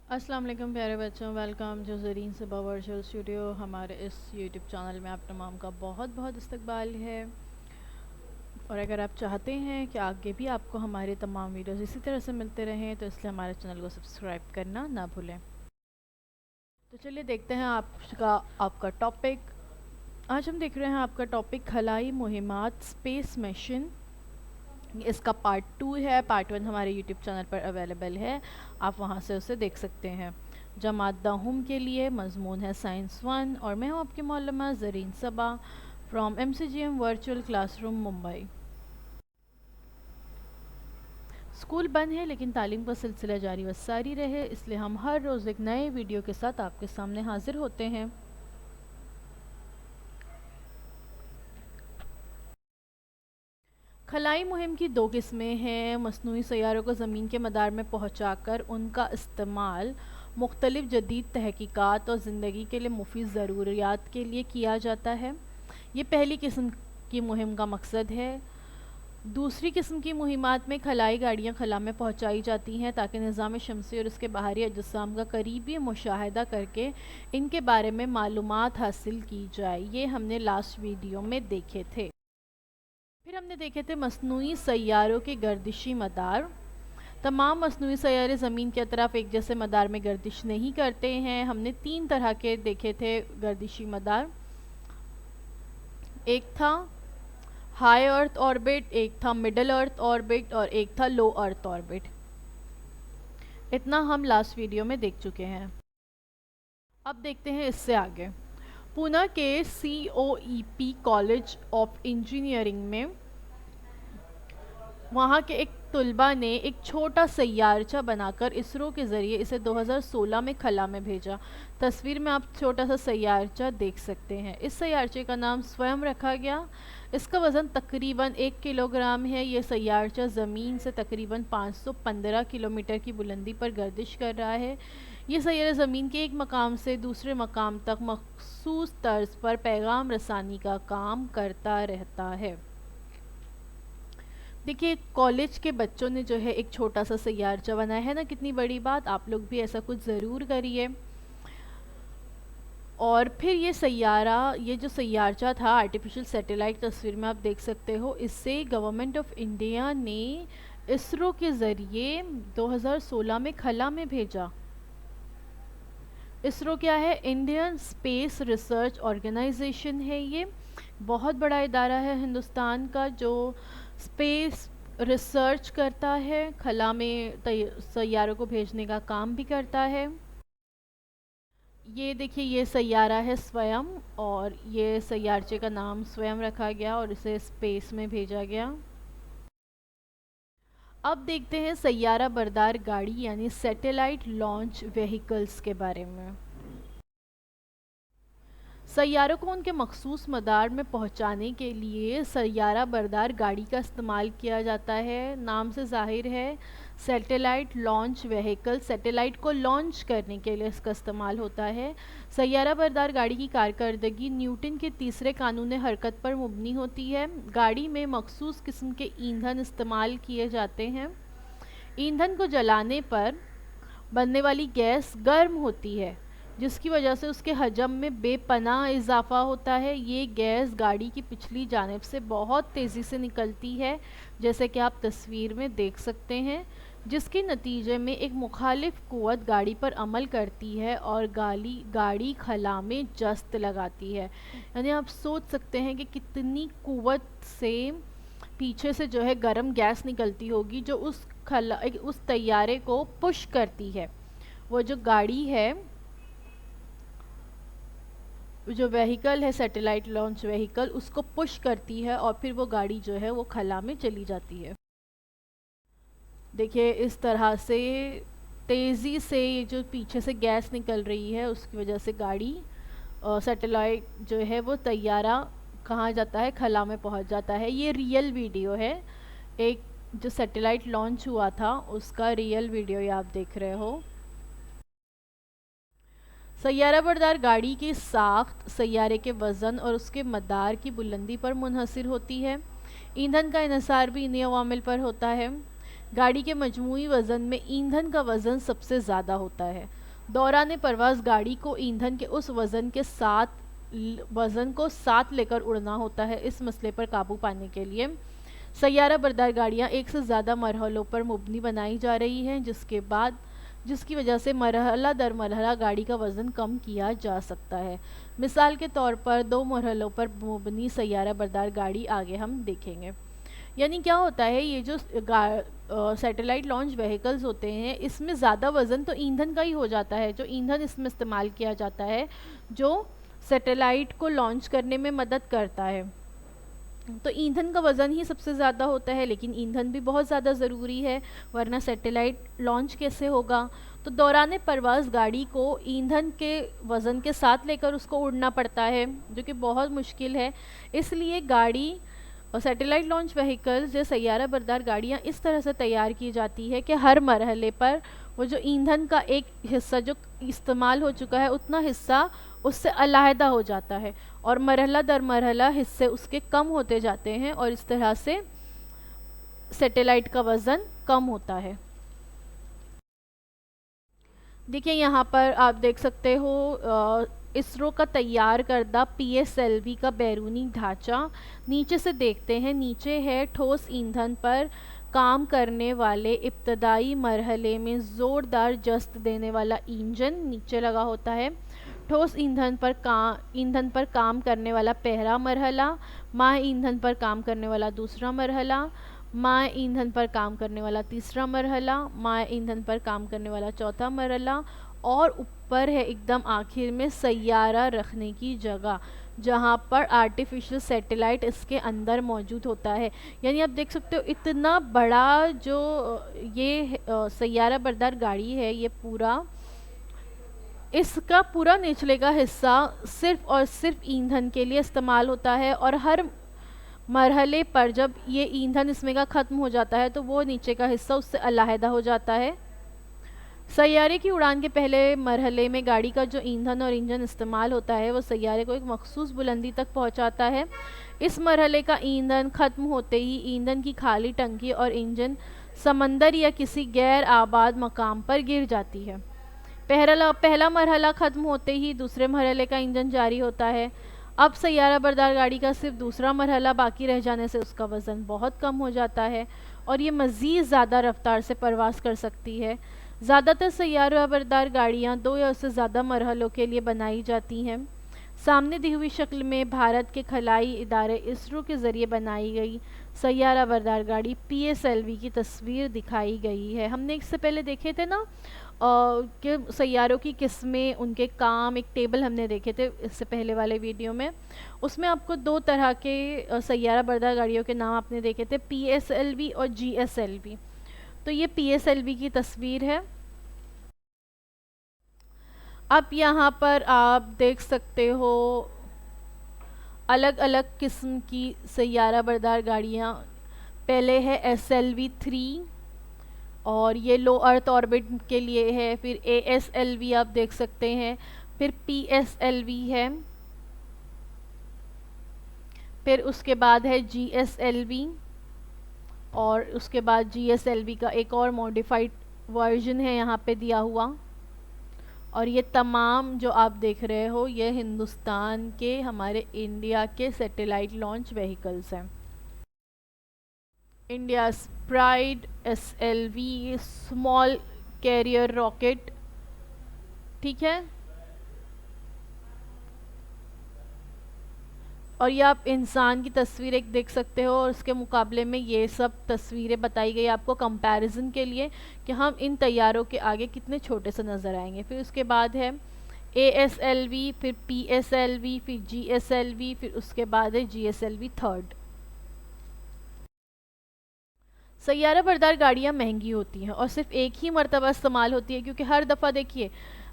السلام علیکم پیارے بچوں، ویلکم جو زرین صبح ورچوئل اسٹوڈیو. ہمارے اس یوٹیوب چینل میں آپ تمام کا بہت بہت استقبال ہے. اور اگر آپ چاہتے ہیں کہ آگے بھی آپ کو ہمارے تمام ویڈیوز اسی طرح سے ملتے رہیں تو اس لیے ہمارے چینل کو سبسکرائب کرنا نہ بھولیں. تو چلیے دیکھتے ہیں آپ کا ٹاپک. آج ہم دیکھ رہے ہیں آپ کا ٹاپک خلائی مہمات اسپیس مشن. اس کا پارٹ 2 ہے. پارٹ 1 ہمارے یوٹیوب چینل پر اویلیبل ہے، آپ وہاں سے اسے دیکھ سکتے ہیں. جماعت داہم کے لیے مضمون ہے سائنس 1 اور میں ہوں آپ کی معلمہ Zareen Saba from MCGM virtual classroom Mumbai. School بند ہے لیکن تعلیم کا سلسلہ جاری و ساری رہے، اس لیے ہم ہر روز ایک نئے ویڈیو کے ساتھ آپ کے سامنے حاضر ہوتے ہیں. خلائی مہم کی 2 قسمیں ہیں. مصنوعی سیاروں کو زمین کے مدار میں پہنچا کر ان کا استعمال مختلف جدید تحقیقات اور زندگی کے لیے مفید ضروریات کے لیے کیا جاتا ہے. یہ پہلی قسم کی مہم کا مقصد ہے. دوسری قسم کی مہمات میں خلائی گاڑیاں خلا میں پہنچائی جاتی ہیں تاکہ نظام شمسی اور اس کے باہری اجسام کا قریبی مشاہدہ کر کے ان کے بارے میں معلومات حاصل کی جائے. یہ ہم نے لاسٹ ویڈیو میں دیکھے تھے. پھر ہم نے دیکھے تھے مصنوعی سیاروں کے گردشی مدار. تمام مصنوعی سیارے زمین کے اطراف ایک جیسے مدار میں گردش نہیں کرتے ہیں. ہم نے 3 طرح کے دیکھے تھے گردشی مدار. ایک تھا ہائی ارتھ آربٹ، ایک تھا مڈل ارتھ آربٹ اور ایک تھا لو ارتھ آربٹ. اتنا ہم لاسٹ ویڈیو میں دیکھ چکے ہیں. اب دیکھتے ہیں اس سے آگے. پونا کے COEP کالج آف انجینئرنگ میں وہاں کے ایک طلبہ نے ایک چھوٹا سیارچہ بنا کر اسرو کے ذریعے اسے 2016 میں خلا میں بھیجا. تصویر میں آپ چھوٹا سا سیارچہ دیکھ سکتے ہیں. اس سیارچے کا نام سویم رکھا گیا. اس کا وزن تقریباً 1 کلوگرام ہے. یہ سیارچہ زمین سے تقریباً 515 کلومیٹر کی بلندی پر گردش کر رہا ہے. یہ سیارہ زمین کے ایک مقام سے دوسرے مقام تک مخصوص طرز پر پیغام رسانی کا کام کرتا رہتا ہے. دیکھیے کالج کے بچوں نے جو ہے ایک چھوٹا سا سیارچہ بنایا ہے نا، کتنی بڑی بات. آپ لوگ بھی ایسا کچھ ضرور کریے. اور پھر یہ جو سیارچہ تھا آرٹیفیشل سیٹلائٹ، تصویر میں آپ دیکھ سکتے ہو، اس سے گورنمنٹ آف انڈیا نے اسرو کے ذریعے 2016 میں خلا میں بھیجا. اسرو کیا ہے؟ انڈین اسپیس ریسرچ آرگنائزیشن ہے. یہ بہت بڑا ادارہ ہے ہندوستان کا جو اسپیس ریسرچ کرتا ہے، خلا میں سیاروں کو بھیجنے کا کام بھی کرتا ہے. یہ دیکھیے یہ سیارہ ہے سویم اور یہ سیارچے کا نام سویم رکھا گیا اور اسے اسپیس میں بھیجا گیا. اب دیکھتے ہیں سیارہ بردار گاڑی یعنی سیٹلائٹ لانچ وہیکلز کے بارے میں. سیاروں کو ان کے مخصوص مدار میں پہنچانے کے لیے سیارہ بردار گاڑی کا استعمال کیا جاتا ہے. نام سے ظاہر ہے سیٹلائٹ لانچ وہیکل، سیٹلائٹ کو لانچ کرنے کے لیے اس کا استعمال ہوتا ہے. سیارہ بردار گاڑی کی کارکردگی نیوٹن کے تیسرے قانون حرکت پر مبنی ہوتی ہے. گاڑی میں مخصوص قسم کے ایندھن استعمال کیے جاتے ہیں. ایندھن کو جلانے پر بننے والی گیس گرم ہوتی ہے جس کی وجہ سے اس کے حجم میں بے پناہ اضافہ ہوتا ہے. یہ گیس گاڑی کی پچھلی جانب سے بہت تیزی سے نکلتی ہے جیسے کہ آپ تصویر میں دیکھ سکتے ہیں، جس کے نتیجے میں ایک مخالف قوت گاڑی پر عمل کرتی ہے اور گاڑی خلا میں جست لگاتی ہے. یعنی آپ سوچ سکتے ہیں کہ کتنی قوت سے پیچھے سے جو ہے گرم گیس نکلتی ہوگی جو اس طیارے کو پش کرتی ہے. وہ جو گاڑی ہے، جو وہیکل ہے سیٹلائٹ لانچ وہیکل، اس کو پش کرتی ہے اور پھر وہ گاڑی جو ہے وہ خلا میں چلی جاتی ہے. دیکھیے اس طرح سے تیزی سے یہ جو پیچھے سے گیس نکل رہی ہے اس کی وجہ سے گاڑی سیٹلائٹ جو ہے وہ طیارہ کہاں جاتا ہے؟ خلا میں پہنچ جاتا ہے. یہ ریئل ویڈیو ہے، ایک جو سیٹلائٹ لانچ ہوا تھا اس کا ریئل ویڈیو یہ آپ دیکھ رہے ہو. سیارہ بردار گاڑی کی ساخت سیارے کے وزن اور اس کے مدار کی بلندی پر منحصر ہوتی ہے. ایندھن کا انحصار بھی انہی عوامل پر ہوتا ہے. گاڑی کے مجموعی وزن میں ایندھن کا وزن سب سے زیادہ ہوتا ہے۔ دوران پرواز گاڑی کو ایندھن کے اس وزن کو ساتھ لے کر اڑنا ہوتا ہے۔ اس مسئلے پر قابو پانے کے لیے سیارہ بردار گاڑیاں ایک سے زیادہ مرحلوں پر مبنی بنائی جا رہی ہیں، جس کی وجہ سے مرحلہ در مرحلہ گاڑی کا وزن کم کیا جا سکتا ہے۔ مثال کے طور پر 2 مرحلوں پر مبنی سیارہ بردار گاڑی آگے ہم دیکھیں گے۔ یعنی کیا ہوتا ہے، یہ جو سیٹلائٹ لانچ وہیکلز ہوتے ہیں، اس میں زیادہ وزن تو ایندھن کا ہی ہو جاتا ہے، جو ایندھن اس میں استعمال کیا جاتا ہے جو سیٹلائٹ کو لانچ کرنے میں مدد کرتا ہے، تو ایندھن کا وزن ہی سب سے زیادہ ہوتا ہے۔ لیکن ایندھن بھی بہت زیادہ ضروری ہے، ورنہ سیٹلائٹ لانچ کیسے ہوگا؟ تو دوران پرواز گاڑی کو ایندھن کے وزن کے ساتھ لے کر اس کو اڑنا پڑتا ہے، جو کہ بہت مشکل ہے۔ اس لیے گاڑی اور سیٹلائٹ لانچ وہیکلز یا سیارہ بردار گاڑیاں اس طرح سے تیار کی جاتی ہے کہ ہر مرحلے پر وہ جو ایندھن کا ایک حصہ جو استعمال ہو چکا ہے، اتنا حصہ اس سے علیحدہ ہو جاتا ہے، اور مرحلہ در مرحلہ حصے اس کے کم ہوتے جاتے ہیں، اور اس طرح سے سیٹلائٹ کا وزن کم ہوتا ہے۔ دیکھیں یہاں پر آپ دیکھ سکتے ہو اسرو کا تیار کردہ PSLV کا بیرونی ڈھانچہ۔ نیچے سے دیکھتے ہیں، نیچے ہے ٹھوس ایندھن پر کام کرنے والے ابتدائی مرحلے میں زوردار جست دینے والا انجن نیچے لگا ہوتا ہے۔ ٹھوس ایندھن پر کام کرنے والا پہلا مرحلہ، مائع ایندھن پر کام کرنے والا دوسرا مرحلہ، مائع ایندھن پر کام کرنے والا تیسرا مرحلہ، مائع ایندھن پر کام کرنے والا چوتھا مرحلہ، اور اوپر ہے ایک دم آخر میں سیارہ رکھنے کی جگہ، جہاں پر آرٹیفیشل سیٹلائٹ اس کے اندر موجود ہوتا ہے۔ یعنی آپ دیکھ سکتے ہو اتنا بڑا جو یہ سیارہ بردار گاڑی ہے، یہ اس کا پورا نچلے کا حصہ صرف اور صرف ایندھن کے لیے استعمال ہوتا ہے، اور ہر مرحلے پر جب یہ ایندھن اس میں کا ختم ہو جاتا ہے تو وہ نیچے کا حصہ اس سے علیحدہ ہو جاتا ہے۔ سیارے کی اڑان کے پہلے مرحلے میں گاڑی کا جو ایندھن اور انجن استعمال ہوتا ہے، وہ سیارے کو ایک مخصوص بلندی تک پہنچاتا ہے۔ اس مرحلے کا ایندھن ختم ہوتے ہی ایندھن کی خالی ٹنکی اور انجن سمندر یا کسی غیر آباد مقام پر گر جاتی ہے۔ پہلا مرحلہ ختم ہوتے ہی دوسرے مرحلے کا انجن جاری ہوتا ہے۔ اب سیارہ بردار گاڑی کا صرف دوسرا مرحلہ باقی رہ جانے سے اس کا وزن بہت کم ہو جاتا ہے، اور یہ مزید زیادہ رفتار سے پرواز کر سکتی ہے۔ زیادہ تر سیارہ بردار گاڑیاں 2 یا اس سے زیادہ مرحلوں کے لیے بنائی جاتی ہیں۔ سامنے دی ہوئی شکل میں بھارت کے خلائی ادارے اسرو کے ذریعے بنائی گئی سیارہ بردار گاڑی PSLV کی تصویر دکھائی گئی ہے۔ ہم نے اس سے پہلے دیکھے تھے نا کہ سیاروں کی قسمیں، ان کے کام، ایک ٹیبل ہم نے دیکھے تھے اس سے پہلے والے ویڈیو میں۔ اس میں آپ کو 2 طرح کے سیارہ بردار گاڑیوں کے نام آپ نے دیکھے تھے، PSLV اور GSLV۔ تو یہ PSLV کی تصویر ہے۔ اب یہاں پر آپ دیکھ سکتے ہو الگ الگ قسم کی سیارہ بردار گاڑیاں۔ پہلے ہے SLV-3، اور یہ لو ارتھ آربٹ کے لیے ہے۔ پھر ASLV آپ دیکھ سکتے ہیں، پھر PSLV ہے، پھر اس کے بعد ہے GSLV، اور اس کے بعد GSLV کا ایک اور ماڈیفائڈ ورژن ہے یہاں پہ دیا ہوا۔ اور یہ تمام جو آپ دیکھ رہے ہو یہ ہندوستان کے، ہمارے انڈیا کے سیٹلائٹ لانچ وہیکلز ہیں۔ India's pride SLV small carrier rocket, ٹھیک ہے۔ اور یہ آپ انسان کی تصویر ایک دیکھ سکتے ہو، اور اس کے مقابلے میں یہ سب تصویریں بتائی گئی آپ کو کمپیریزن کے لیے کہ ہم ان طیاروں کے آگے کتنے چھوٹے سے نظر آئیں گے۔ پھر اس کے بعد ہے ASLV، پھر PSLV، پھر GSLV، پھر اس کے بعد ہے GSLV تھرڈ۔ سیارہ بردار گاڑیاں مہنگی ہوتی ہیں اور صرف ایک ہی مرتبہ استعمال ہوتی ہے، کیونکہ ہر دفعہ دیکھیے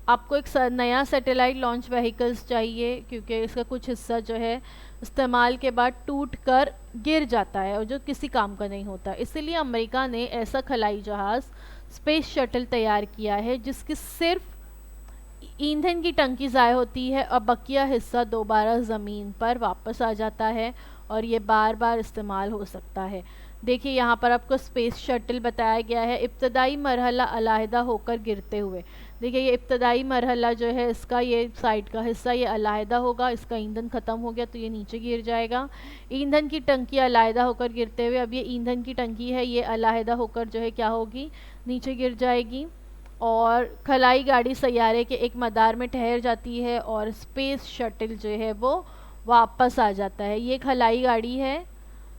آپ کو ایک نیا سیٹلائٹ لانچ وہیکلز چاہیے، کیونکہ اس کا کچھ حصہ جو ہے استعمال کے بعد ٹوٹ کر گر جاتا ہے اور جو کسی کام کا نہیں ہوتا۔ اسی لیے امریکہ نے ایسا خلائی جہاز اسپیس شٹل تیار کیا ہے جس کی صرف ایندھن کی ٹنکی ضائع ہوتی ہے اور بقیہ حصہ دوبارہ زمین پر واپس آ جاتا ہے، اور یہ بار بار استعمال ہو سکتا ہے۔ دیکھیے یہاں پر آپ کو اسپیس شٹل بتایا گیا ہے، ابتدائی مرحلہ علیحدہ ہو کر گرتے ہوئے. دیکھیے یہ ابتدائی مرحلہ جو ہے اس کا یہ سائڈ کا حصہ یہ علیحدہ ہوگا، اس کا ایندھن ختم ہو گیا تو یہ نیچے گر جائے گا. ایندھن کی ٹنکی علیحدہ ہو کر گرتے ہوئے، اب یہ ایندھن کی ٹنکی ہے یہ علیحدہ ہو کر جو ہے کیا ہوگی، نیچے گر جائے گی. اور خلائی گاڑی سیارے کے ایک مدار میں ٹھہر جاتی ہے اور اسپیس شٹل جو ہے وہ واپس آ جاتا ہے. یہ خلائی گاڑی ہے،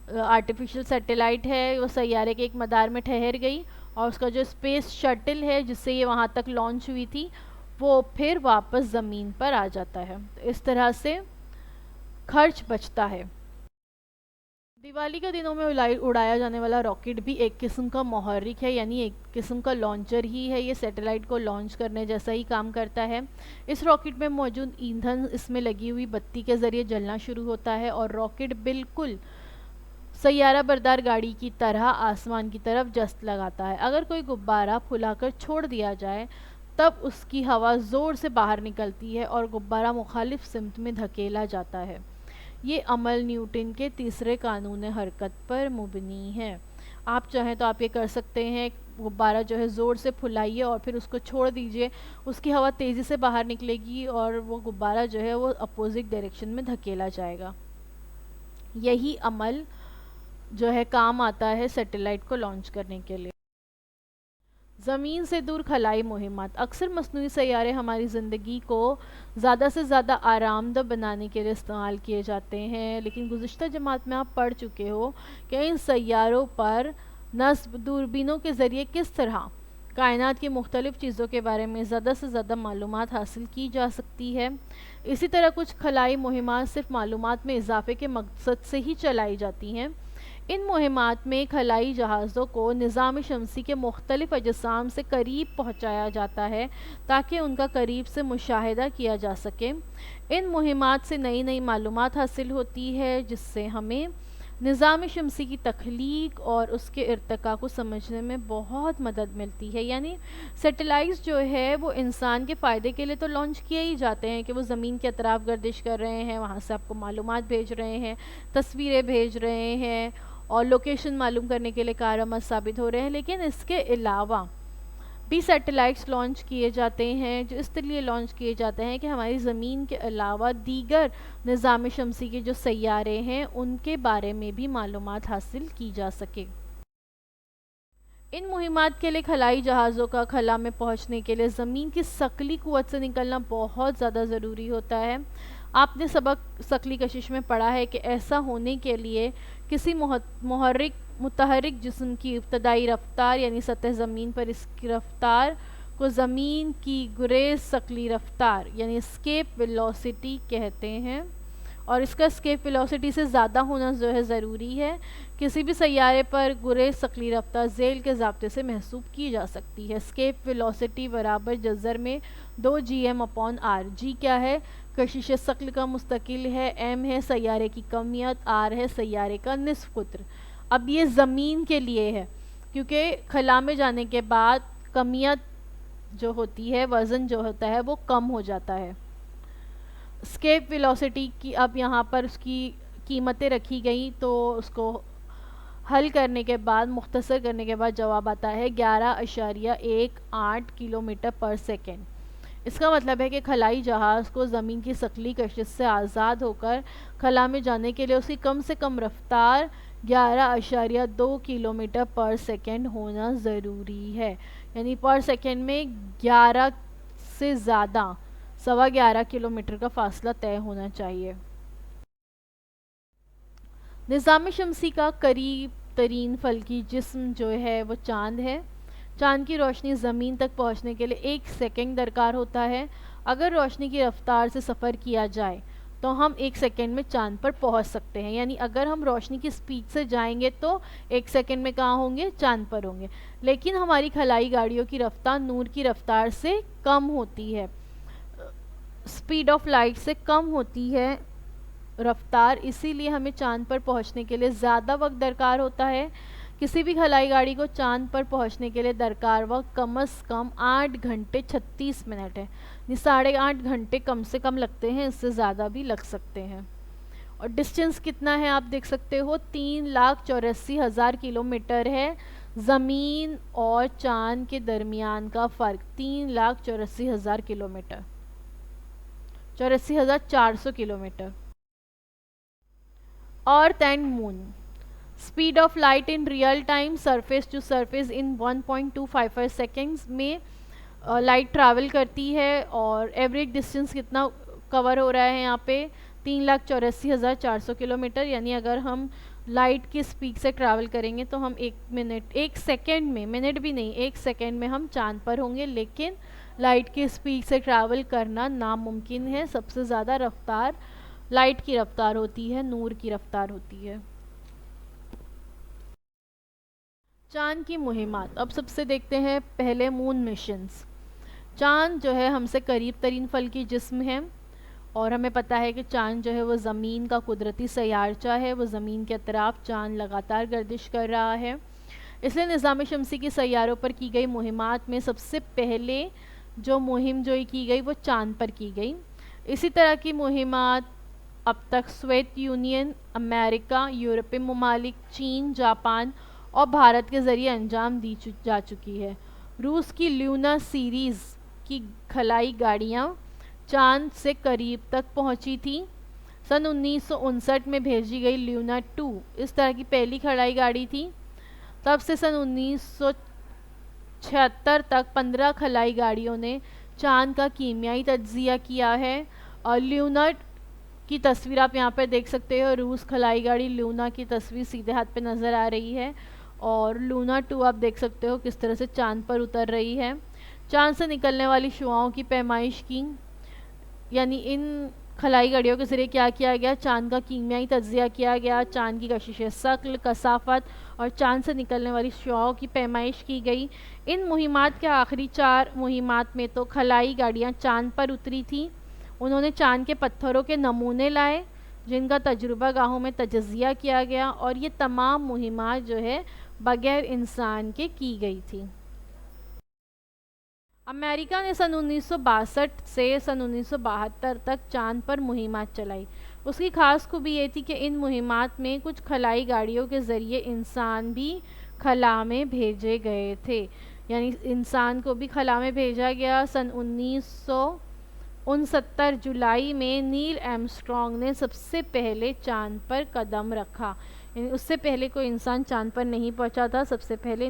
آرٹیفیشل سیٹلائٹ ہے، وہ سیارے کے ایک مدار میں ٹھہر گئی اور اس کا جو اسپیس شٹل ہے جس سے یہ وہاں تک لانچ ہوئی تھی وہ پھر واپس زمین پر آ جاتا ہے. اس طرح سے خرچ بچتا ہے. دیوالی کے دنوں میں اڑایا جانے والا راکٹ بھی ایک قسم کا محرک ہے، یعنی ایک قسم کا لانچر ہی ہے. یہ سیٹلائٹ کو لانچ کرنے جیسا ہی کام کرتا ہے. اس راکٹ میں موجود ایندھن اس میں لگی ہوئی بتی کے ذریعے جلنا شروع ہوتا ہے اور راکٹ بالکل سیارہ بردار گاڑی کی طرح آسمان کی طرف جست لگاتا ہے. اگر کوئی غبارہ پھلا کر چھوڑ دیا جائے تب اس کی ہوا زور سے باہر نکلتی ہے اور غبارہ مخالف سمت میں دھکیلا جاتا ہے. یہ عمل نیوٹن کے تیسرے قانون حرکت پر مبنی ہے. آپ چاہیں تو آپ یہ کر سکتے ہیں، غبارہ جو ہے زور سے پھلائیے اور پھر اس کو چھوڑ دیجئے، اس کی ہوا تیزی سے باہر نکلے گی اور وہ غبارہ جو ہے وہ اپوزٹ ڈائریکشن میں دھکیلا جائے گا. یہی عمل جو ہے کام آتا ہے سیٹلائٹ کو لانچ کرنے کے لیے. زمین سے دور خلائی مہمات. اکثر مصنوعی سیارے ہماری زندگی کو زیادہ سے زیادہ آرام دہ بنانے کے لیے استعمال کیے جاتے ہیں، لیکن گزشتہ جماعت میں آپ پڑھ چکے ہو کہ ان سیاروں پر نصب دوربینوں کے ذریعے کس طرح کائنات کی مختلف چیزوں کے بارے میں زیادہ سے زیادہ معلومات حاصل کی جا سکتی ہے. اسی طرح کچھ خلائی مہمات صرف معلومات میں اضافے کے مقصد سے ہی چلائی جاتی ہیں. ان مہمات میں خلائی جہازوں کو نظام شمسی کے مختلف اجسام سے قریب پہنچایا جاتا ہے تاکہ ان کا قریب سے مشاہدہ کیا جا سکے. ان مہمات سے نئی نئی معلومات حاصل ہوتی ہے جس سے ہمیں نظام شمسی کی تخلیق اور اس کے ارتقاء کو سمجھنے میں بہت مدد ملتی ہے. یعنی سیٹلائٹس جو ہے وہ انسان کے فائدے کے لیے تو لانچ کیے ہی جاتے ہیں کہ وہ زمین کے اطراف گردش کر رہے ہیں، وہاں سے آپ کو معلومات بھیج رہے ہیں، تصویریں بھیج رہے ہیں اور لوکیشن معلوم کرنے کے لیے کارآمد ثابت ہو رہے ہیں. لیکن اس کے علاوہ بھی سیٹلائٹس لانچ کیے جاتے ہیں جو اس لیے لانچ کیے جاتے ہیں کہ ہماری زمین کے علاوہ دیگر نظام شمسی کے جو سیارے ہیں ان کے بارے میں بھی معلومات حاصل کی جا سکے. ان مہمات کے لیے خلائی جہازوں کا خلا میں پہنچنے کے لیے زمین کی ثقلی قوت سے نکلنا بہت زیادہ ضروری ہوتا ہے. آپ نے سبق ثقلی کشش میں پڑھا ہے کہ ایسا ہونے کے لیے کسی متحرک جسم کی ابتدائی رفتار یعنی سطح زمین پر اس کی رفتار کو زمین کی گریز ثقلی رفتار یعنی اسکیپ ویلوسٹی کہتے ہیں، اور اس کا اسکیپ ویلوسٹی سے زیادہ ہونا جو ہے ضروری ہے. کسی بھی سیارے پر گریز ثقلی رفتار ذیل کے ضابطے سے محسوب کی جا سکتی ہے. اسکیپ ویلوسٹی برابر جذر میں 2gm/r. جی کیا ہے؟ کشش ثقل کا مستقل ہے، m ہے سیارے کی کمیت، r ہے سیارے کا نصف قطر. اب یہ زمین کے لیے ہے کیونکہ خلا میں جانے کے بعد کمیت جو ہوتی ہے، وزن جو ہوتا ہے وہ کم ہو جاتا ہے. اسکیپ ویلوسٹی کی اب یہاں پر اس کی قیمتیں رکھی گئیں تو اس کو حل کرنے کے بعد مختصر کرنے کے بعد جواب آتا ہے 11.18 کلومیٹر پر سیکنڈ. اس کا مطلب ہے کہ خلائی جہاز کو زمین کی ثقلی کشش سے آزاد ہو کر خلا میں جانے کے لیے اس کی کم سے کم رفتار 11.2 کلومیٹر پر سیکنڈ ہونا ضروری ہے. یعنی پر سیکنڈ میں 11 سے زیادہ 11.25 کلومیٹر کا فاصلہ طے ہونا چاہیے. نظام شمسی کا قریب ترین فلکی جسم جو ہے وہ چاند ہے. چاند کی روشنی زمین تک پہنچنے کے لیے 1 سیکنڈ درکار ہوتا ہے. اگر روشنی کی رفتار سے سفر کیا جائے تو ہم 1 سیکنڈ میں چاند پر پہنچ سکتے ہیں. یعنی اگر ہم روشنی کی سپیڈ سے جائیں گے تو 1 سیکنڈ میں کہاں ہوں گے؟ چاند پر ہوں گے. لیکن ہماری خلائی گاڑیوں کی رفتار نور کی رفتار سے کم ہوتی ہے، سپیڈ آف لائٹ سے کم ہوتی ہے رفتار، اسی لیے ہمیں چاند پر پہنچنے کے لیے زیادہ وقت درکار ہوتا ہے. کسی بھی خلائی گاڑی کو چاند پر پہنچنے کے لیے درکار وقت کم از کم 8 گھنٹے 36 منٹ ہے. 8.5 گھنٹے کم سے کم لگتے ہیں، اس سے زیادہ بھی لگ سکتے ہیں. اور ڈسٹینس کتنا ہے آپ دیکھ سکتے ہو، 3,84,000 کلومیٹر ہے زمین اور چاند کے درمیان کا فرق، 3,84,000 kilometre, 84,400 kilometre. Earth and moon, speed of light in real time surface to surface in 1.255 seconds میں لائٹ ٹریول کرتی ہے، اور ایوریج ڈسٹینس کتنا کور ہو رہا ہے یہاں پہ، 3,84,400 کلومیٹر، یعنی اگر ہم لائٹ کی سپیڈ سے ٹریول کریں گے تو ہم ایک سیکنڈ میں، منٹ بھی نہیں، ایک سیکنڈ میں ہم چاند پر ہوں گے، لیکن لائٹ کی سپیڈ سے ٹریول کرنا ناممکن ہے۔ سب سے زیادہ رفتار لائٹ کی رفتار ہوتی ہے، نور کی رفتار ہوتی ہے۔ چاند کی مہمات، اب سب سے دیکھتے ہیں پہلے مون مشنز۔ چاند جو ہے ہم سے قریب ترین فلکی جسم ہے، اور ہمیں پتہ ہے کہ چاند جو ہے وہ زمین کا قدرتی سیارچہ ہے، وہ زمین کے اطراف چاند لگاتار گردش کر رہا ہے، اس لیے نظام شمسی کی سیاروں پر کی گئی مہمات میں سب سے پہلے جو مہم جو کی گئی وہ چاند پر کی گئی۔ اسی طرح کی مہمات اب تک سوویت یونین، امریکہ، یورپی ممالک، چین، جاپان اور بھارت کے ذریعے انجام دی جا چکی ہے۔ روس کی لیونا سیریز کی خلائی گاڑیاں چاند سے قریب تک پہنچی تھی۔ سن 1959 میں بھیجی گئی لیونا 2 اس طرح کی پہلی خلائی گاڑی تھی۔ تب سے سن 1976 تک 15 خلائی گاڑیوں نے چاند کا کیمیائی تجزیہ کیا ہے، اور لیونا کی تصویر آپ یہاں پہ دیکھ سکتے ہو، روس خلائی گاڑی لیونا کی تصویر سیدھے ہاتھ پہ نظر آ رہی ہے، اور لیونا 2 آپ دیکھ سکتے ہو کس طرح سے چاند پر اتر رہی ہے۔ چاند سے نکلنے والی شعاؤں کی پیمائش کی، یعنی ان خلائی گاڑیوں کے ذریعے کیا کیا گیا، چاند کا کیمیائی تجزیہ کیا گیا، چاند کی کشش ثقل، کثافت اور چاند سے نکلنے والی شعاؤں کی پیمائش کی گئی۔ ان مہمات کے آخری 4 مہمات میں تو خلائی گاڑیاں چاند پر اتری تھیں، انہوں نے چاند کے پتھروں کے نمونے لائے جن کا تجربہ گاہوں میں تجزیہ کیا گیا، اور یہ تمام مہمات جو ہے بغیر انسان کے کی گئی تھی۔ امریکہ نے سن 1962 سے سن 1972 تک چاند پر مہمات چلائی۔ اس کی خاص خوبی یہ تھی کہ ان مہمات میں کچھ خلائی گاڑیوں کے ذریعے انسان بھی خلا میں بھیجے گئے تھے، یعنی انسان کو بھی خلا میں بھیجا گیا۔ سن 1969 جولائی میں نیل آرمسٹرانگ نے سب سے پہلے چاند پر قدم رکھا، یعنی اس سے پہلے کوئی انسان چاند پر نہیں پہنچا تھا، سب سے پہلے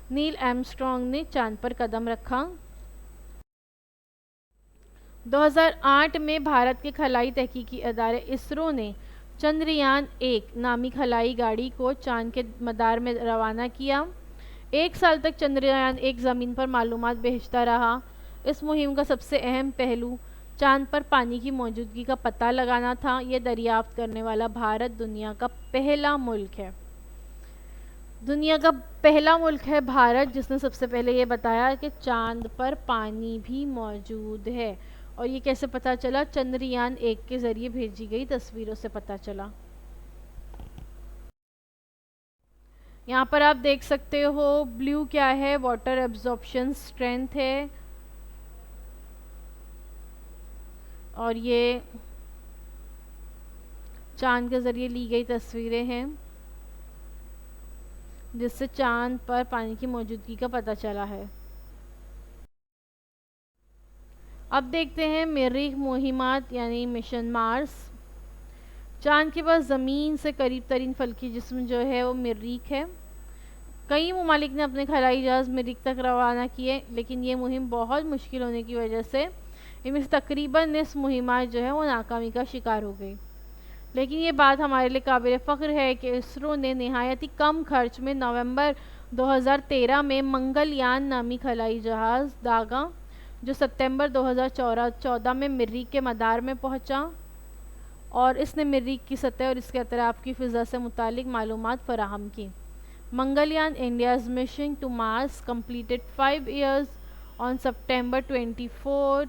نیل آرمسٹرانگ نے چاند پر قدم رکھا۔ 2008 میں بھارت کے خلائی تحقیقی ادارے اسرو نے چندریان-1 نامی خلائی گاڑی کو چاند کے مدار میں روانہ کیا۔ 1 سال تک چندریان-1 زمین پر معلومات بھیجتا رہا۔ اس مہم کا سب سے اہم پہلو چاند پر پانی کی موجودگی کا پتہ لگانا تھا۔ یہ دریافت کرنے والا بھارت دنیا کا پہلا ملک ہے بھارت، جس نے سب سے پہلے یہ بتایا کہ چاند پر پانی بھی موجود ہے، اور یہ کیسے پتہ چلا؟ چندریان-1 کے ذریعے بھیجی گئی تصویروں سے پتہ چلا۔ یہاں پر آپ دیکھ سکتے ہو بلیو کیا ہے، واٹر ایبزارپشن اسٹرینتھ ہے، اور یہ چاند کے ذریعے لی گئی تصویریں ہیں جس سے چاند پر پانی کی موجودگی کا پتہ چلا ہے۔ اب دیکھتے ہیں مریخ مہمات یعنی مشن مارس۔ چاند کے پاس زمین سے قریب ترین فلکی جسم جو ہے وہ مریخ ہے۔ کئی ممالک نے اپنے خلائی جہاز مریخ تک روانہ کیے، لیکن یہ مہم بہت مشکل ہونے کی وجہ سے ان میں سے تقریباً نصف مہمات جو ہے وہ ناکامی کا شکار ہو گئی۔ لیکن یہ بات ہمارے لیے قابل فخر ہے کہ اسرو نے نہایت ہی کم خرچ میں نومبر 2013 میں منگل یان نامی خلائی جہاز داغا، جو ستمبر 2014 میں مریخ کے مدار میں پہنچا، اور اس نے مریخ کی سطح اور اس کے اطراف کی فضا سے متعلق معلومات فراہم کی۔ منگلیان India's mission to Mars completed 5 years on September 24,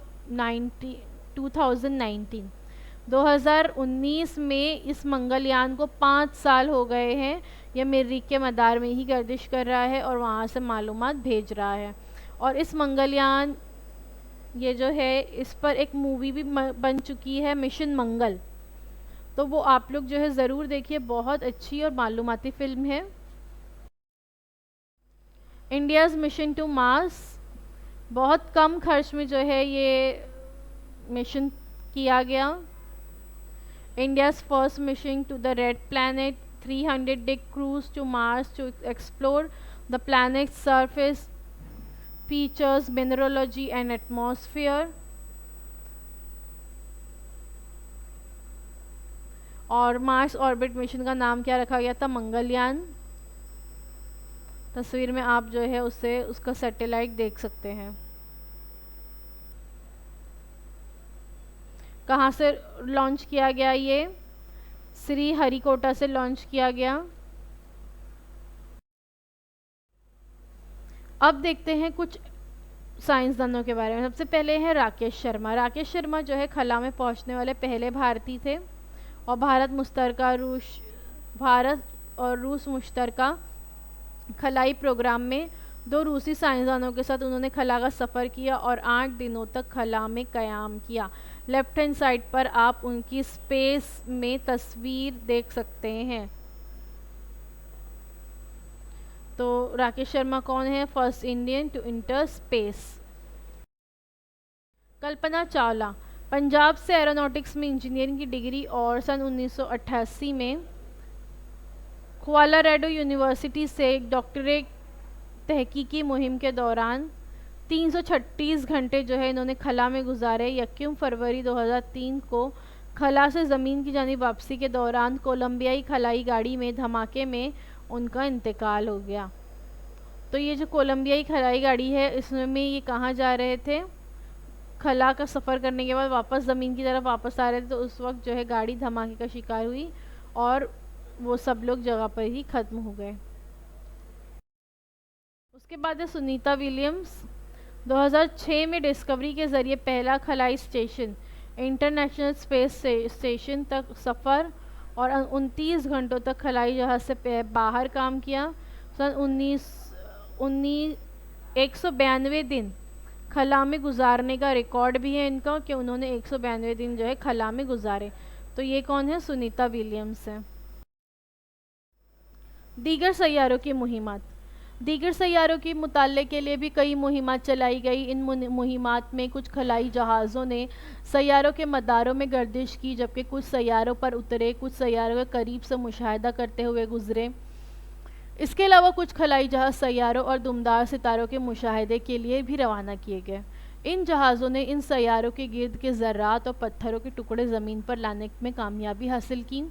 2019۔ 2019 میں اس منگلیان کو 5 سال ہو گئے ہیں، یہ مریخ کے مدار میں ہی گردش کر رہا ہے اور وہاں سے معلومات بھیج رہا ہے۔ اور اس منگلیان یہ جو ہے اس پر ایک مووی بھی بن چکی ہے، مشن منگل، تو وہ آپ لوگ جو ہے ضرور دیکھیے، بہت اچھی اور معلوماتی فلم ہے۔ انڈیاز مشن ٹو مارس، بہت کم خرچ میں جو ہے یہ مشن کیا گیا۔ India's first mission to the red planet, 300 day cruise to Mars to explore the planet surface features mineralogy and atmosphere. اور مارس آربٹ مشن کا نام کیا رکھا گیا تھا؟ منگلیان۔ تصویر میں آپ جو ہے اسے اس کا سیٹلائٹ دیکھ سکتے ہیں۔ کہاں سے لانچ کیا گیا؟ یہ سری ہری کوٹا سے لانچ کیا گیا۔ اب دیکھتے ہیں کچھ سائنسدانوں کے بارے میں۔ سب سے پہلے ہیں راکیش شرما۔ راکیش شرما جو ہے خلا میں پہنچنے والے پہلے بھارتی تھے، اور بھارت اور روس مشترکہ خلائی پروگرام میں 2 روسی سائنسدانوں کے ساتھ انہوں نے خلا کا سفر کیا اور 8 دنوں تک خلا میں قیام کیا۔ لیفٹ ہینڈ سائڈ پر آپ ان کی اسپیس میں تصویر دیکھ سکتے ہیں۔ تو راکیش شرما کون ہے؟ First Indian to enter space. Kalpana Chawla Punjab سے ایروناٹکس میں انجینئرنگ کی ڈگری اور سن 1988 میں کوالوراڈو یونیورسٹی سے ایک ڈاکٹریٹ تحقیقی مہم کے دوران 336 گھنٹے جو ہے انہوں نے خلا میں گزارے۔ 1 فروری 2003 کو خلا سے زمین کی جانب واپسی کے دوران کولمبیائی خلائی گاڑی میں دھماکے میں ان کا انتقال ہو گیا۔ تو یہ جو کولمبیائی خلائی گاڑی ہے، اس میں یہ کہاں جا رہے تھے؟ خلا کا سفر کرنے کے بعد واپس زمین کی طرف واپس آ رہے تھے، تو اس وقت جو ہے گاڑی دھماکے کا شکار ہوئی اور وہ سب لوگ جگہ پر ہی ختم ہو گئے۔ اس کے بعد ہے سنیتا ولیمز۔ 2006 میں ڈسکوری کے ذریعے پہلا خلائی اسٹیشن انٹرنیشنل اسپیس اسٹیشن تک سفر اور 29 گھنٹوں تک خلائی جہاز سے باہر کام کیا۔ سن 192 دن خلا میں گزارنے کا ریکارڈ بھی ہے ان کا، کہ انہوں نے 192 دن جو ہے خلا میں گزارے۔ تو یہ کون ہے؟ سنیتا ولیمز ہے۔ دیگر سیاروں کی مہمات۔ دیگر سیاروں کے مطالعے کے لیے بھی کئی مہمات چلائی گئی۔ ان مہمات میں کچھ خلائی جہازوں نے سیاروں کے مداروں میں گردش کی، جبکہ کچھ سیاروں پر اترے، کچھ سیاروں کے قریب سے مشاہدہ کرتے ہوئے گزرے۔ اس کے علاوہ کچھ خلائی جہاز سیاروں اور دمدار ستاروں کے مشاہدے کے لیے بھی روانہ کیے گئے۔ ان جہازوں نے ان سیاروں کے گرد کے ذرات اور پتھروں کے ٹکڑے زمین پر لانے میں کامیابی حاصل کی۔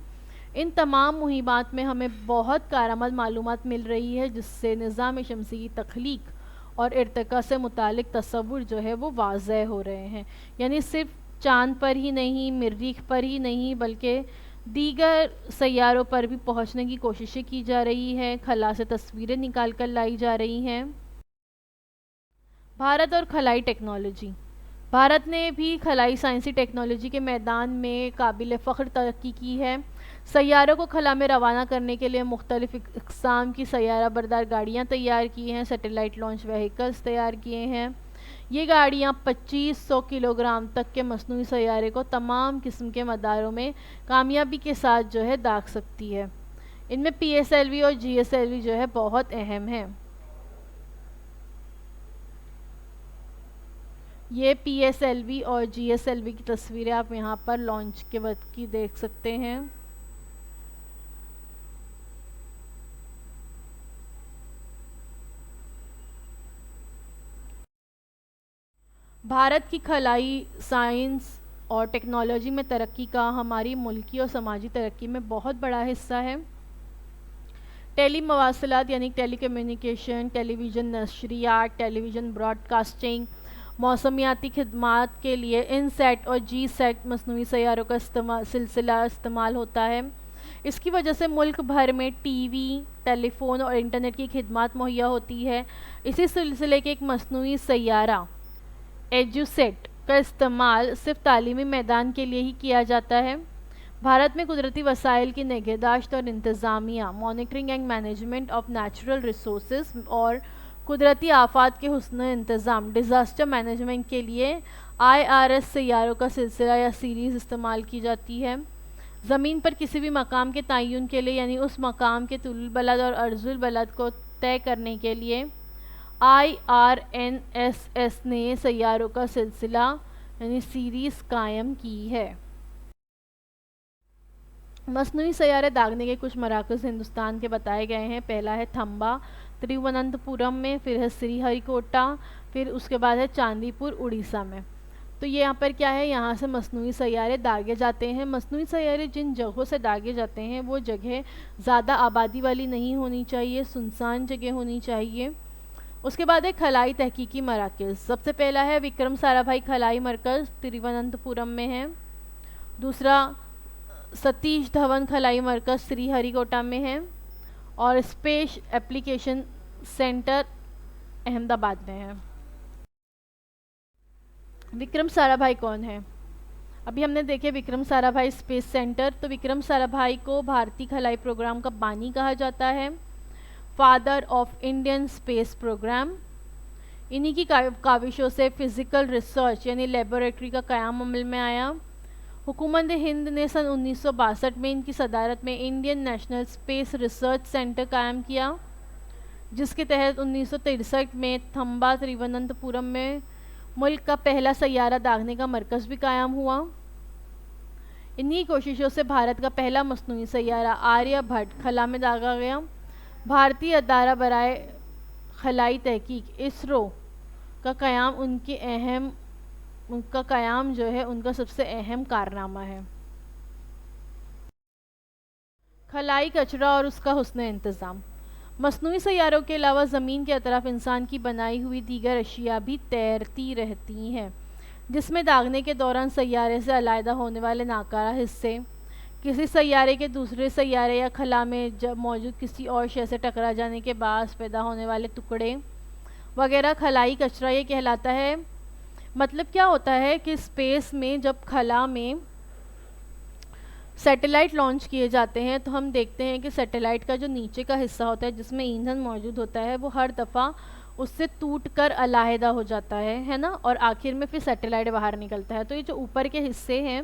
ان تمام مہمات میں ہمیں بہت کارآمد معلومات مل رہی ہے، جس سے نظام شمسی کی تخلیق اور ارتقاء سے متعلق تصور جو ہے وہ واضح ہو رہے ہیں۔ یعنی صرف چاند پر ہی نہیں، مریخ پر ہی نہیں، بلکہ دیگر سیاروں پر بھی پہنچنے کی کوششیں کی جا رہی ہیں، خلا سے تصویریں نکال کر لائی جا رہی ہیں۔ بھارت اور خلائی ٹیکنالوجی۔ بھارت نے بھی خلائی سائنسی ٹیکنالوجی کے میدان میں قابل فخر ترقی کی ہے۔ سیاروں کو خلا میں روانہ کرنے کے لیے مختلف اقسام کی سیارہ بردار گاڑیاں تیار کی ہیں، سیٹلائٹ لانچ وہیکلز تیار کیے ہیں۔ یہ گاڑیاں 2500 کلوگرام تک کے مصنوعی سیارے کو تمام قسم کے مداروں میں کامیابی کے ساتھ جو ہے داغ سکتی ہے۔ ان میں PSLV اور GSLV جو ہے بہت اہم ہے۔ یہ PSLV اور GSLV کی تصویریں آپ یہاں پر لانچ کے وقت کی دیکھ سکتے ہیں۔ بھارت کی خلائی سائنس اور ٹیکنالوجی میں ترقی کا ہماری ملکی اور سماجی ترقی میں بہت بڑا حصہ ہے۔ ٹیلی مواصلات یعنی ٹیلی کمیونیکیشن، ٹیلی ویژن نشریات، ٹیلی ویژن براڈ کاسٹنگ، موسمیاتی خدمات کے لیے ان سیٹ اور جی سیٹ مصنوعی سیاروں کا سلسلہ استعمال ہوتا ہے۔ اس کی وجہ سے ملک بھر میں ٹی وی، ٹیلی فون اور انٹرنیٹ کی خدمات مہیا ہوتی ہے۔ اسی سلسلے کے ایک مصنوعی سیارہ ایجوسیٹ کا استعمال صرف تعلیمی میدان کے لیے ہی کیا جاتا ہے۔ بھارت میں قدرتی وسائل کی نگہداشت اور انتظامیہ، monitoring and management of natural resources اور قدرتی آفات کے حسن انتظام، ڈیزاسٹر مینجمنٹ کے لیے IRS سیاروں کا سلسلہ یا سیریز استعمال کی جاتی ہے۔ زمین پر کسی بھی مقام کے تعین کے لیے یعنی اس مقام کے طول البلد اور عرض البلد کو طے کرنے کے لیے IRNSS نے سیاروں کا سلسلہ یعنی سیریز قائم کی ہے۔ مصنوعی سیارے داغنے کے کچھ مراکز ہندوستان کے بتائے گئے ہیں۔ پہلا ہے تھمبا ترووننتپورم میں، پھر ہے سری ہری کوٹا، پھر اس کے بعد ہے چاندی پور اڑیسہ میں۔ تو یہاں پر کیا ہے، یہاں سے مصنوعی سیارے داغے جاتے ہیں۔ مصنوعی سیارے جن جگہوں سے داغے جاتے ہیں وہ جگہ زیادہ آبادی والی نہیں ہونی چاہیے، سنسان جگہ ہونی چاہیے۔ اس کے بعد ہے خلائی تحقیقی مراکز۔ سب سے پہلا ہے وکرم سارا بھائی خلائی مرکز ترووننتپورم میں ہے۔ دوسرا ستیش دھون خلائی مرکز سری ہری کوٹا میں ہے، اور اسپیس ایپلیکیشن سینٹر احمد آباد میں ہے۔ وکرم سارا بھائی کون ہے؟ ابھی ہم نے دیکھے وکرم سارا بھائی اسپیس سینٹر، تو وکرم سارا بھائی کو بھارتی خلائی پروگرام کا بانی کہا جاتا ہے، father of Indian space programme. انہی کی کاوشوں سے فزیکل ریسرچ یعنی لیبوریٹری کا قیام عمل میں آیا۔ حکومت ہند نے سن 1962 میں ان کی صدارت میں Indian national space research centre قائم کیا، جس کے تحت 1963 میں تھمبا ترووننتپورم میں ملک کا پہلا سیارہ داغنے کا مرکز بھی قائم ہوا۔ انہی کوششوں سے بھارت کا پہلا مصنوعی سیارہ آریہ بھٹ خلا میں داغا گیا۔ بھارتی ادارہ برائے خلائی تحقیق اسرو کا قیام ان کا قیام جو ہے ان کا سب سے اہم کارنامہ ہے۔ خلائی کچرا اور اس کا حسن انتظام۔ مصنوعی سیاروں کے علاوہ زمین کے اطراف انسان کی بنائی ہوئی دیگر اشیاء بھی تیرتی رہتی ہیں، جس میں داغنے کے دوران سیارے سے علیحدہ ہونے والے ناکارہ حصے، کسی سیارے کے دوسرے سیارے یا خلا میں موجود کسی اور شے سے ٹکرا جانے کے باعث پیدا ہونے والے ٹکڑے وغیرہ خلائی کچرا یہ کہلاتا ہے۔ مطلب کیا ہوتا ہے کہ اسپیس میں جب خلا میں سیٹلائٹ لانچ کیے جاتے ہیں تو ہم دیکھتے ہیں کہ سیٹلائٹ کا جو نیچے کا حصہ ہوتا ہے جس میں ایندھن موجود ہوتا ہے وہ ہر دفعہ اس سے ٹوٹ کر علیحدہ ہو جاتا ہے نا، اور آخر میں پھر سیٹلائٹ باہر نکلتا ہے۔ تو یہ جو اوپر کے حصے ہیں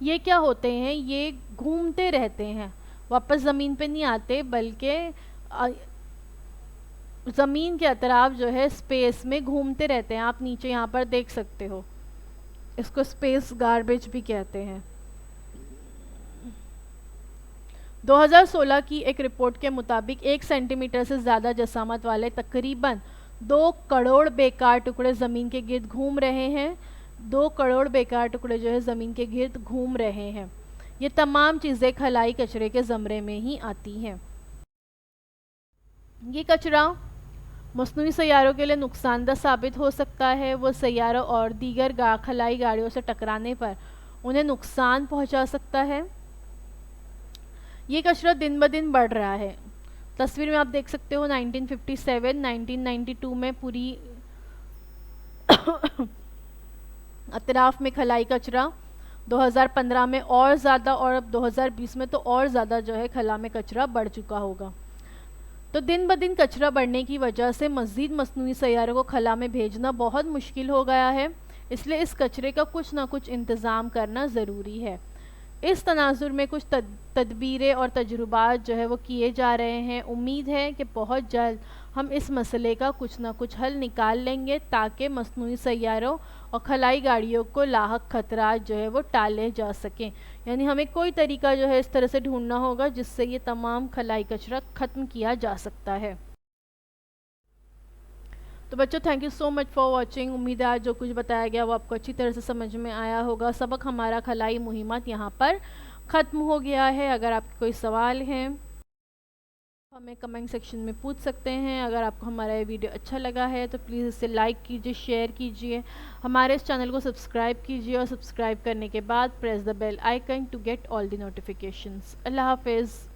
یہ کیا ہوتے ہیں، یہ گھومتے رہتے ہیں، واپس زمین پہ نہیں آتے، بلکہ زمین کے اطراف جو ہے اسپیس میں گھومتے رہتے ہیں۔ آپ نیچے یہاں پر دیکھ سکتے ہو، اس کو اسپیس گاربیج بھی کہتے ہیں۔ 2016 کی ایک رپورٹ کے مطابق 1 سینٹی میٹر سے زیادہ جسامت والے تقریباً 2 کروڑ بیکار ٹکڑے زمین کے گرد گھوم رہے ہیں۔ 2 کروڑ بیکار ٹکڑے جو ہے زمین کے گرد گھوم رہے ہیں۔ یہ تمام چیزیں خلائی کچرے کے زمرے میں ہی آتی ہیں۔ یہ کچرا مصنوعی سیاروں کے لیے نقصان دہ ثابت ہو سکتا ہے۔ وہ سیاروں اور دیگر خلائی گاڑیوں سے ٹکرانے پر انہیں نقصان پہنچا سکتا ہے۔ یہ کچرا دن بدن بڑھ رہا ہے۔ تصویر میں آپ دیکھ سکتے ہو 1957 1992 میں پوری اطراف میں خلائی کچرا، 2015 میں اور زیادہ، اور اب 2020 میں تو اور زیادہ جو ہے خلا میں کچرا بڑھ چکا ہوگا۔ تو دن بدن کچرا بڑھنے کی وجہ سے مزید مصنوعی سیاروں کو خلا میں بھیجنا بہت مشکل ہو گیا ہے، اس لیے اس کچرے کا کچھ نہ کچھ انتظام کرنا ضروری ہے۔ اس تناظر میں کچھ تدبیریں اور تجربات جو ہے وہ کیے جا رہے ہیں۔ امید ہے کہ بہت جلد ہم اس مسئلے کا کچھ نہ کچھ حل نکال لیں گے تاکہ مصنوعی سیاروں اور خلائی گاڑیوں کو لاحق خطرات جو ہے وہ ٹالے جا سکیں۔ یعنی ہمیں کوئی طریقہ جو ہے اس طرح سے ڈھونڈنا ہوگا جس سے یہ تمام خلائی کچرا ختم کیا جا سکتا ہے۔ تو بچوں thank you so much for watching. امید ہے آج جو کچھ بتایا گیا وہ آپ کو اچھی طرح سے سمجھ میں آیا ہوگا۔ سبق ہمارا خلائی مہمات یہاں پر ختم ہو گیا ہے۔ اگر آپ کے کوئی سوال ہیں ہمیں کمنٹ سیکشن میں پوچھ سکتے ہیں۔ اگر آپ کو ہمارا یہ ویڈیو اچھا لگا ہے تو پلیز اسے لائک کیجیے، شیئر کیجیے، ہمارے اس چینل کو سبسکرائب کیجیے، اور سبسکرائب کرنے کے بعد press the bell icon to get all the notifications. اللہ حافظ۔